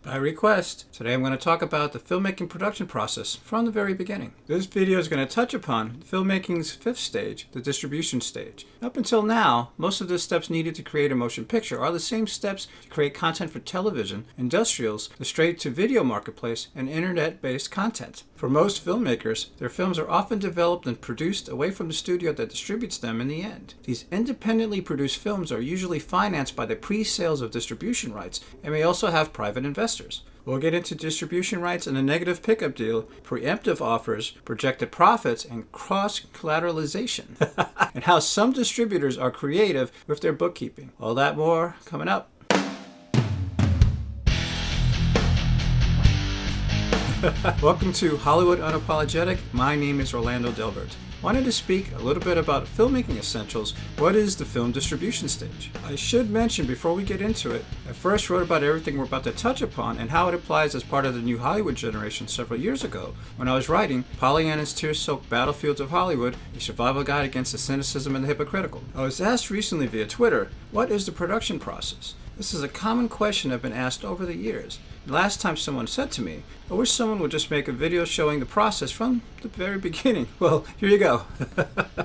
By request, today I'm going to talk about the filmmaking production process from the very beginning. This video is going to touch upon filmmaking's fifth stage, the distribution stage. Up until now, most of the steps needed to create a motion picture are the same steps to create content for television, industrials, the straight-to-video marketplace, and internet-based content. For most filmmakers, their films are often developed and produced away from the studio that distributes them in the end. These independently produced films are usually financed by the pre-sales of distribution rights and may also have private investors. We'll get into distribution rights and a negative pickup deal, preemptive offers, projected profits, and cross-collateralization, and how some distributors are creative with their bookkeeping. All that more coming up. Welcome to Hollywood Unapologetic. My name is Orlando Delbert. Wanted to speak a little bit about filmmaking essentials. What is the film distribution stage? I should mention before we get into it, I first wrote about everything we're about to touch upon and how it applies as part of the new Hollywood generation several years ago when I was writing Pollyanna's Tear-Soaked Battlefields of Hollywood, a survival guide against the cynicism and the hypocritical. I was asked recently via Twitter, what is the production process? This is a common question I've been asked over the years. Last time someone said to me, I wish someone would just make a video showing the process from the very beginning. Well, here you go.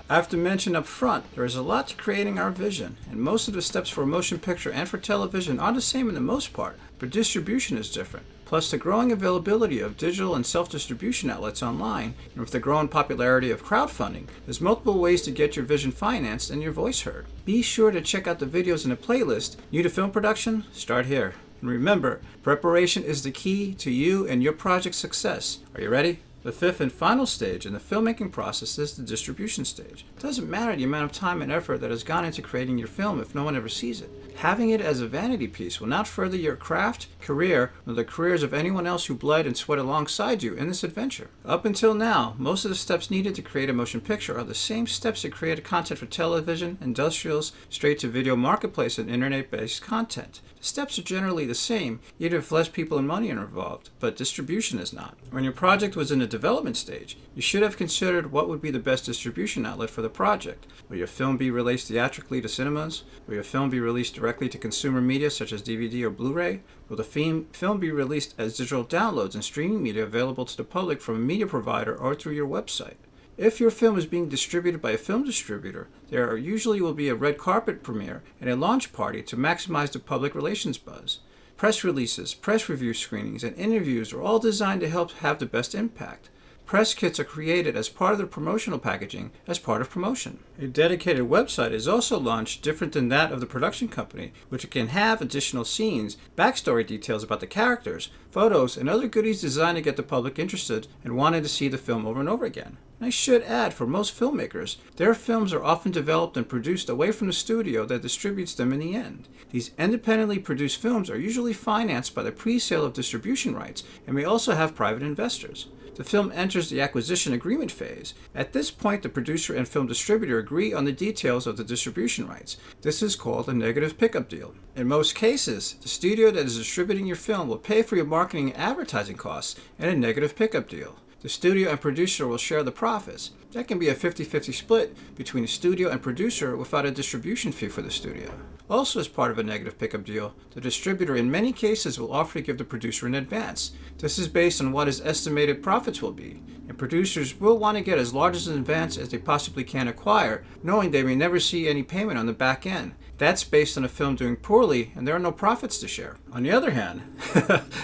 I have to mention up front, there is a lot to creating our vision, and most of the steps for a motion picture and for television are the same in the most part, but distribution is different. Plus, the growing availability of digital and self-distribution outlets online, and with the growing popularity of crowdfunding, there's multiple ways to get your vision financed and your voice heard. Be sure to check out the videos in the playlist. New to film production? Start here. And remember, preparation is the key to you and your project's success. Are you ready? The fifth and final stage in the filmmaking process is the distribution stage. It doesn't matter the amount of time and effort that has gone into creating your film if no one ever sees it. Having it as a vanity piece will not further your craft, career, nor the careers of anyone else who bled and sweat alongside you in this adventure. Up until now, most of the steps needed to create a motion picture are the same steps to create content for television, industrials, straight-to-video marketplace, and internet-based content. The steps are generally the same, even if less people and money are involved, but distribution is not. When your project was in the development stage, you should have considered what would be the best distribution outlet for the project. Will your film be released theatrically to cinemas? Will your film be released directly to consumer media such as DVD or Blu-ray? Will the film be released as digital downloads and streaming media available to the public from a media provider or through your website? If your film is being distributed by a film distributor, there usually will be a red carpet premiere and a launch party to maximize the public relations buzz. Press releases, press review screenings, and interviews are all designed to help have the best impact. Press kits are created as part of the promotional packaging as part of promotion. A dedicated website is also launched different than that of the production company, which can have additional scenes, backstory details about the characters, photos, and other goodies designed to get the public interested and wanting to see the film over and over again. And I should add, for most filmmakers, their films are often developed and produced away from the studio that distributes them in the end. These independently produced films are usually financed by the pre-sale of distribution rights and may also have private investors. The film enters the acquisition agreement phase. At this point, the producer and film distributor agree on the details of the distribution rights. This is called a negative pickup deal. In most cases, the studio that is distributing your film will pay for your marketing and advertising costs in a negative pickup deal. The studio and producer will share the profits. That can be a 50-50 split between the studio and producer without a distribution fee for the studio. Also, as part of a negative pickup deal, the distributor in many cases will offer to give the producer an advance. This is based on what his estimated profits will be, and producers will want to get as large an advance as they possibly can acquire, knowing they may never see any payment on the back end. That's based on a film doing poorly and there are no profits to share. On the other hand,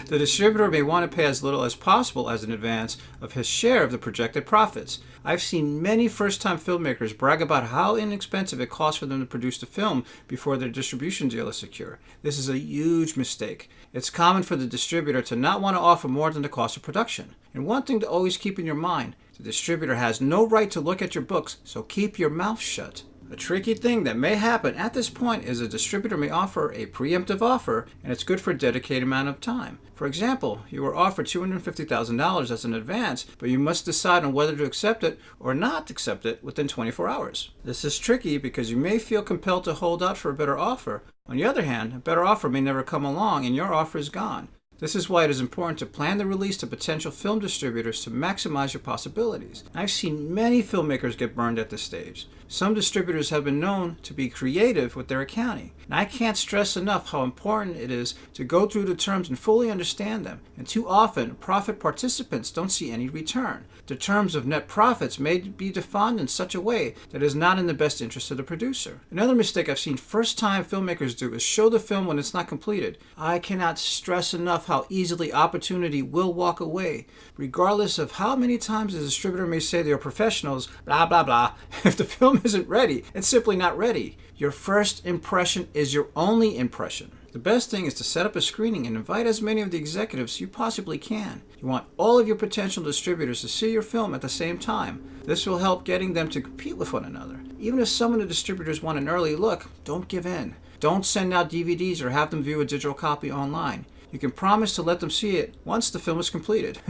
the distributor may want to pay as little as possible as an advance of his share of the projected profits. I've seen many first-time filmmakers brag about how inexpensive it costs for them to produce the film before their distribution deal is secure. This is a huge mistake. It's common for the distributor to not want to offer more than the cost of production. And one thing to always keep in your mind, the distributor has no right to look at your books, so keep your mouth shut. A tricky thing that may happen at this point is a distributor may offer a preemptive offer, and it's good for a dedicated amount of time. For example, you were offered $250,000 as an advance, but you must decide on whether to accept it or not accept it within 24 hours. This is tricky because you may feel compelled to hold out for a better offer. On the other hand, a better offer may never come along and your offer is gone. This is why it is important to plan the release to potential film distributors to maximize your possibilities. I've seen many filmmakers get burned at this stage. Some distributors have been known to be creative with their accounting, and I can't stress enough how important it is to go through the terms and fully understand them. And too often, profit participants don't see any return. The terms of net profits may be defined in such a way that is not in the best interest of the producer. Another mistake I've seen first-time filmmakers do is show the film when it's not completed. I cannot stress enough how easily opportunity will walk away, regardless of how many times the distributor may say they are professionals, blah, blah, blah. If the film isn't ready, it's simply not ready. Your first impression is your only impression. The best thing is to set up a screening and invite as many of the executives you possibly can. You want all of your potential distributors to see your film at the same time. This will help getting them to compete with one another. Even if some of the distributors want an early look, don't give in. Don't send out DVDs or have them view a digital copy online. You can promise to let them see it once the film is completed.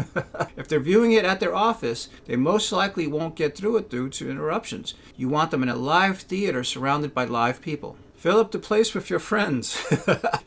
If they're viewing it at their office, they most likely won't get through it due to interruptions. You want them in a live theater surrounded by live people. Fill up the place with your friends.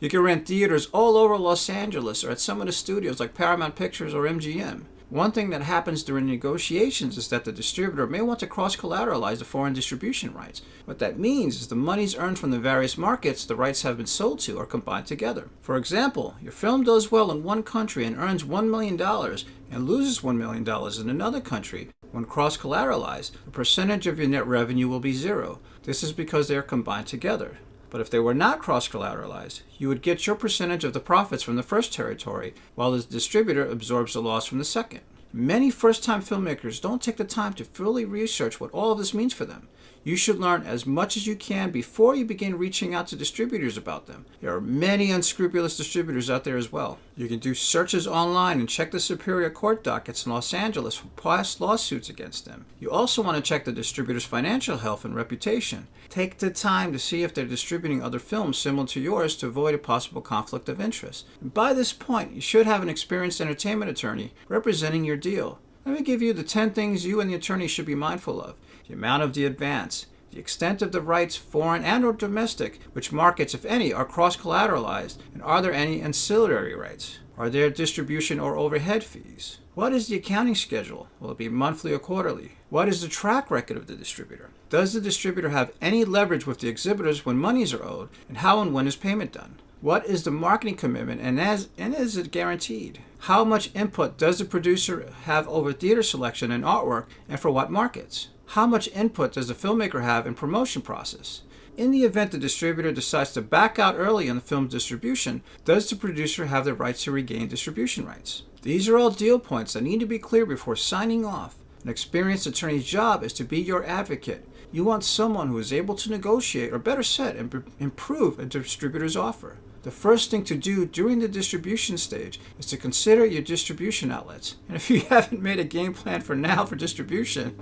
You can rent theaters all over Los Angeles or at some of the studios like Paramount Pictures or MGM. One thing that happens during negotiations is that the distributor may want to cross-collateralize the foreign distribution rights. What that means is the monies earned from the various markets the rights have been sold to are combined together. For example, your film does well in one country and earns $1 million and loses $1 million in another country. When cross-collateralized, the percentage of your net revenue will be zero. This is because they are combined together. But if they were not cross-collateralized, you would get your percentage of the profits from the first territory, while the distributor absorbs the loss from the second. Many first-time filmmakers don't take the time to fully research what all of this means for them. You should learn as much as you can before you begin reaching out to distributors about them. There are many unscrupulous distributors out there as well. You can do searches online and check the Superior Court dockets in Los Angeles for past lawsuits against them. You also want to check the distributor's financial health and reputation. Take the time to see if they're distributing other films similar to yours to avoid a possible conflict of interest. And by this point, you should have an experienced entertainment attorney representing your deal. Let me give you the 10 things you and the attorney should be mindful of. The amount of the advance, the extent of the rights, foreign and or domestic, which markets, if any, are cross-collateralized, and are there any ancillary rights? Are there distribution or overhead fees? What is the accounting schedule? Will it be monthly or quarterly? What is the track record of the distributor? Does the distributor have any leverage with the exhibitors when monies are owed? And how and when is payment done? What is the marketing commitment and is it guaranteed? How much input does the producer have over theater selection and artwork, and for what markets? How much input does the filmmaker have in promotion process? In the event the distributor decides to back out early on the film's distribution, does the producer have the rights to regain distribution rights? These are all deal points that need to be clear before signing off. An experienced attorney's job is to be your advocate. You want someone who is able to negotiate, or better said, improve a distributor's offer. The first thing to do during the distribution stage is to consider your distribution outlets. And if you haven't made a game plan for distribution,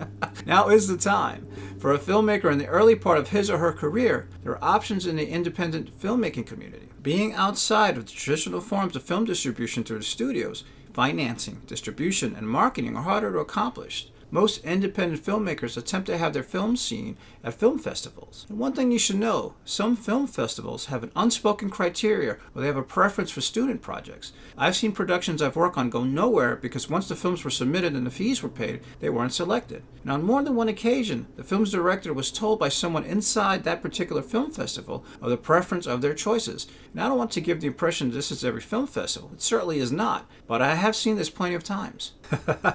now is the time. For a filmmaker in the early part of his or her career, there are options in the independent filmmaking community. Being outside of the traditional forms of film distribution through the studios, financing, distribution, and marketing are harder to accomplish. Most independent filmmakers attempt to have their films seen at film festivals. And one thing you should know, some film festivals have an unspoken criteria where they have a preference for student projects. I've seen productions I've worked on go nowhere because once the films were submitted and the fees were paid, they weren't selected. And on more than one occasion, the film's director was told by someone inside that particular film festival of the preference of their choices. And I don't want to give the impression this is every film festival. It certainly is not, but I have seen this plenty of times.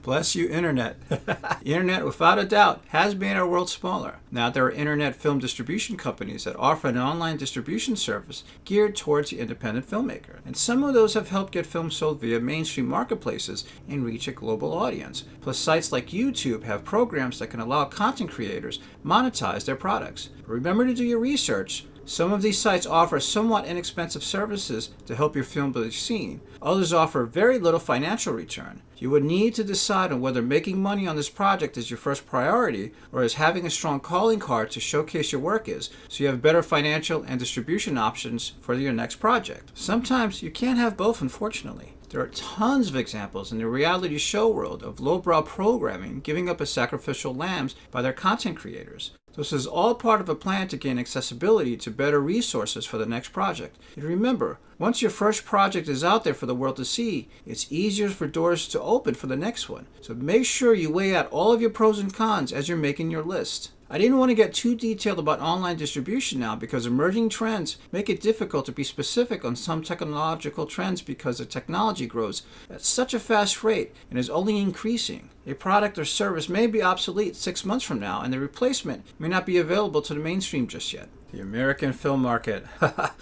Bless you, Internet. The Internet, without a doubt, has made our world smaller. Now there are Internet film distribution companies that offer an online distribution service geared towards the independent filmmaker. And some of those have helped get films sold via mainstream marketplaces and reach a global audience. Plus, sites like YouTube have programs that can allow content creators monetize their products. But remember to do your research. Some of these sites offer somewhat inexpensive services to help your film be seen. Others offer very little financial return. You would need to decide on whether making money on this project is your first priority or is having a strong calling card to showcase your work is, so you have better financial and distribution options for your next project. Sometimes you can't have both, unfortunately. There are tons of examples in the reality show world of lowbrow programming giving up as sacrificial lambs by their content creators. This is all part of a plan to gain accessibility to better resources for the next project. And remember, once your first project is out there for the world to see, it's easier for doors to open for the next one. So make sure you weigh out all of your pros and cons as you're making your list. I didn't want to get too detailed about online distribution now because emerging trends make it difficult to be specific on some technological trends because the technology grows at such a fast rate and is only increasing. A product or service may be obsolete 6 months from now and the replacement may not be available to the mainstream just yet. The American film market.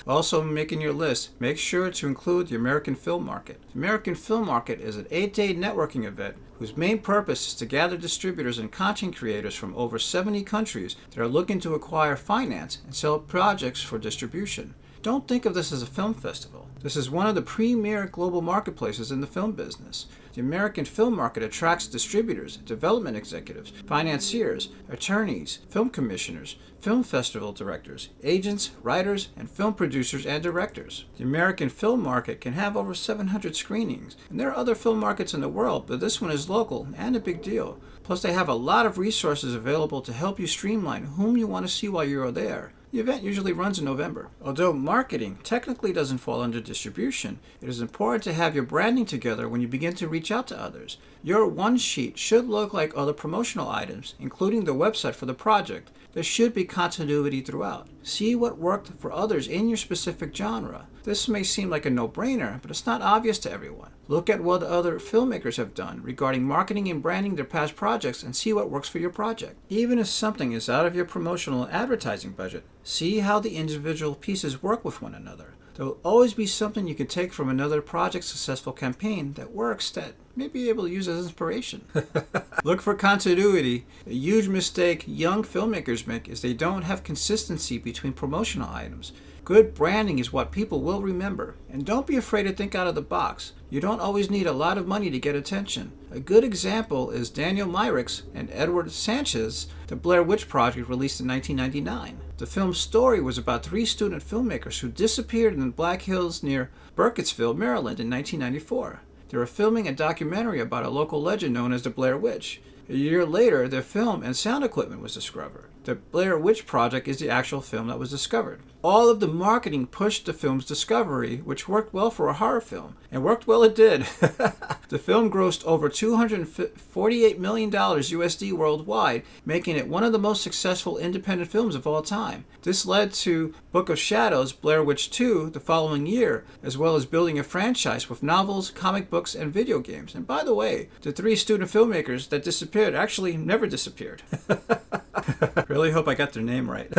Also making your list, make sure to include the American film market. The American film market is an 8-day networking event whose main purpose is to gather distributors and content creators from over 70 countries that are looking to acquire, finance, and sell projects for distribution. Don't think of this as a film festival. This is one of the premier global marketplaces in the film business. The American film market attracts distributors, development executives, financiers, attorneys, film commissioners, film festival directors, agents, writers, and film producers and directors. The American film market can have over 700 screenings, and there are other film markets in the world, but this one is local and a big deal. Plus, they have a lot of resources available to help you streamline whom you want to see while you are there. The event usually runs in November. Although marketing technically doesn't fall under distribution, it is important to have your branding together when you begin to reach out to others. Your one sheet should look like other promotional items, including the website for the project. There should be continuity throughout. See what worked for others in your specific genre. This may seem like a no-brainer, but it's not obvious to everyone. Look at what other filmmakers have done regarding marketing and branding their past projects and see what works for your project. Even if something is out of your promotional advertising budget, see how the individual pieces work with one another. There will always be something you can take from another project's successful campaign that works that may be able to use as inspiration. Look for continuity. A huge mistake young filmmakers make is they don't have consistency between promotional items. Good branding is what people will remember. And don't be afraid to think out of the box. You don't always need a lot of money to get attention. A good example is Daniel Myrick's and Edward Sanchez's The Blair Witch Project, released in 1999. The film's story was about 3 student filmmakers who disappeared in the Black Hills near Burkittsville, Maryland in 1994. They were filming a documentary about a local legend known as the Blair Witch. A year later, their film and sound equipment was discovered. The Blair Witch Project is the actual film that was discovered. All of the marketing pushed the film's discovery, which worked well for a horror film. And worked well it did. The film grossed over $248 million USD worldwide, making it one of the most successful independent films of all time. This led to Book of Shadows, Blair Witch 2 the following year, as well as building a franchise with novels, comic books, and video games. And by the way, the 3 student filmmakers that disappeared actually never disappeared. Really hope I got their name right.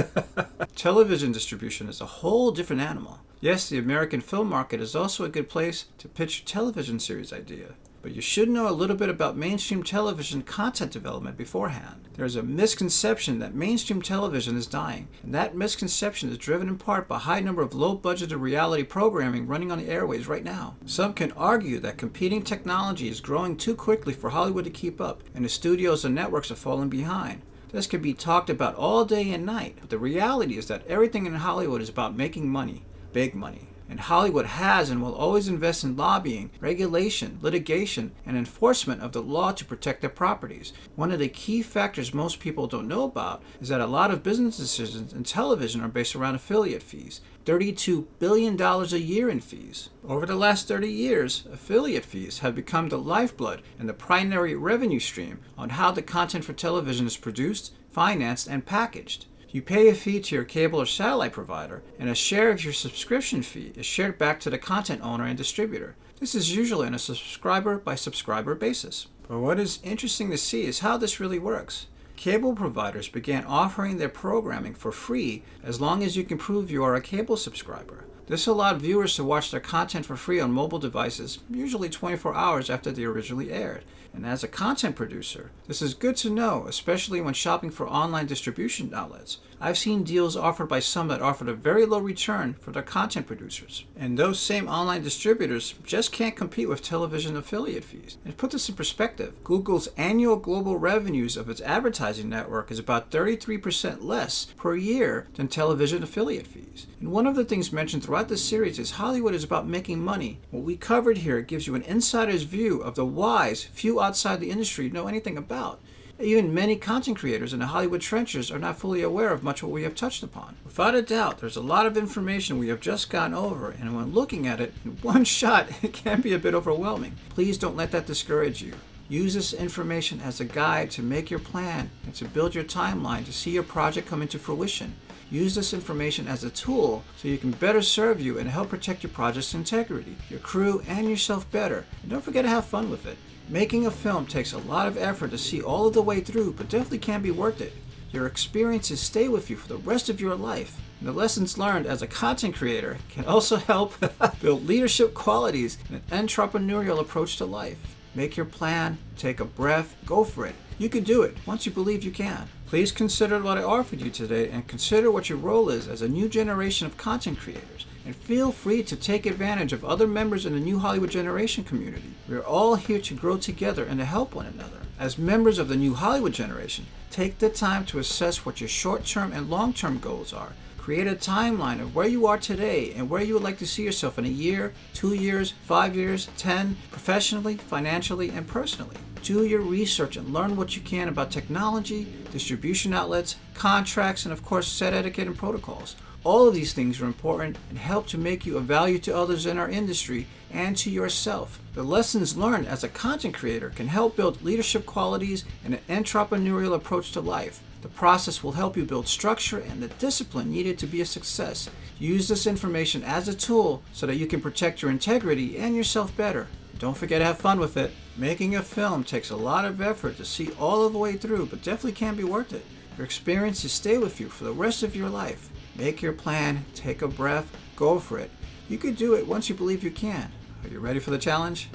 Television distribution is a whole different animal. Yes, the American film market is also a good place to pitch your television series idea. But you should know a little bit about mainstream television content development beforehand. There is a misconception that mainstream television is dying, and that misconception is driven in part by a high number of low-budgeted reality programming running on the airways right now. Some can argue that competing technology is growing too quickly for Hollywood to keep up, and the studios and networks are falling behind. This could be talked about all day and night, but the reality is that everything in Hollywood is about making money, big money. And Hollywood has and will always invest in lobbying, regulation, litigation, and enforcement of the law to protect their properties. One of the key factors most people don't know about is that a lot of business decisions in television are based around affiliate fees. $32 billion a year in fees. Over the last 30 years, affiliate fees have become the lifeblood and the primary revenue stream on how the content for television is produced, financed, and packaged. You pay a fee to your cable or satellite provider, and a share of your subscription fee is shared back to the content owner and distributor. This is usually on a subscriber-by-subscriber basis. But what is interesting to see is how this really works. Cable providers began offering their programming for free as long as you can prove you are a cable subscriber. This allowed viewers to watch their content for free on mobile devices, usually 24 hours after they originally aired. And as a content producer, this is good to know, especially when shopping for online distribution outlets. I've seen deals offered by some that offered a very low return for their content producers. And those same online distributors just can't compete with television affiliate fees. And to put this in perspective, Google's annual global revenues of its advertising network is about 33% less per year than television affiliate fees. And one of the things mentioned throughout throughout this series is Hollywood is about making money. What we covered here gives you an insider's view of the whys few outside the industry know anything about. Even many content creators in the Hollywood trenches are not fully aware of much what we have touched upon. Without a doubt, there's a lot of information we have just gone over, and when looking at it in one shot, it can be a bit overwhelming. Please don't let that discourage you. Use this information as a guide to make your plan and to build your timeline to see your project come into fruition. Use this information as a tool so you can better serve you and help protect your project's integrity, your crew, and yourself better. And don't forget to have fun with it. Making a film takes a lot of effort to see all of the way through, but definitely can be worth it. Your experiences stay with you for the rest of your life. And the lessons learned as a content creator can also help build leadership qualities and an entrepreneurial approach to life. Make your plan, take a breath, go for it. You can do it once you believe you can. Please consider what I offered you today and consider what your role is as a new generation of content creators. And feel free to take advantage of other members in the New Hollywood Generation community. We are all here to grow together and to help one another. As members of the New Hollywood Generation, take the time to assess what your short-term and long-term goals are. Create a timeline of where you are today and where you would like to see yourself in a year, 2 years, 5 years, 10, professionally, financially, and personally. Do your research and learn what you can about technology, distribution outlets, contracts, and of course, set etiquette and protocols. All of these things are important and help to make you of value to others in our industry and to yourself. The lessons learned as a content creator can help build leadership qualities and an entrepreneurial approach to life. The process will help you build structure and the discipline needed to be a success. Use this information as a tool so that you can protect your integrity and yourself better. Don't forget to have fun with it. Making a film takes a lot of effort to see all of the way through, but definitely can be worth it. Your experiences stay with you for the rest of your life. Make your plan, take a breath, go for it. You can do it once you believe you can. Are you ready for the challenge?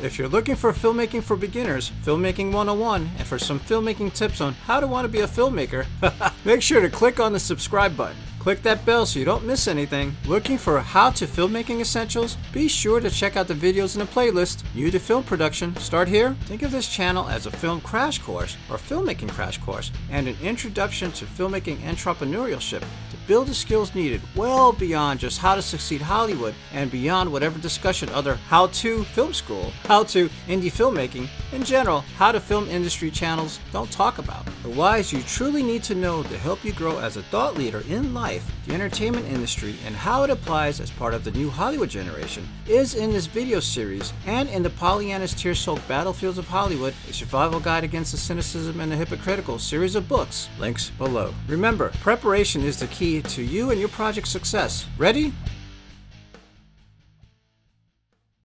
If you're looking for filmmaking for beginners, Filmmaking 101, and for some filmmaking tips on how to want to be a filmmaker, make sure to click on the subscribe button. Click that bell so you don't miss anything. Looking for how to filmmaking essentials? Be sure to check out the videos in the playlist. New to film production, start here. Think of this channel as a film crash course or filmmaking crash course and an introduction to filmmaking entrepreneurship to build the skills needed well beyond just how to succeed Hollywood and beyond whatever discussion other how-to film school, how-to indie filmmaking, in general, how to film industry channels don't talk about. The whys you truly need to know to help you grow as a thought leader in life, the entertainment industry, and how it applies as part of the New Hollywood Generation is in this video series and in the Pollyanna's tear-soaked Battlefields of Hollywood, a survival guide against the cynicism and the hypocritical series of books. Links below. Remember, preparation is the key to you and your project's success. Ready?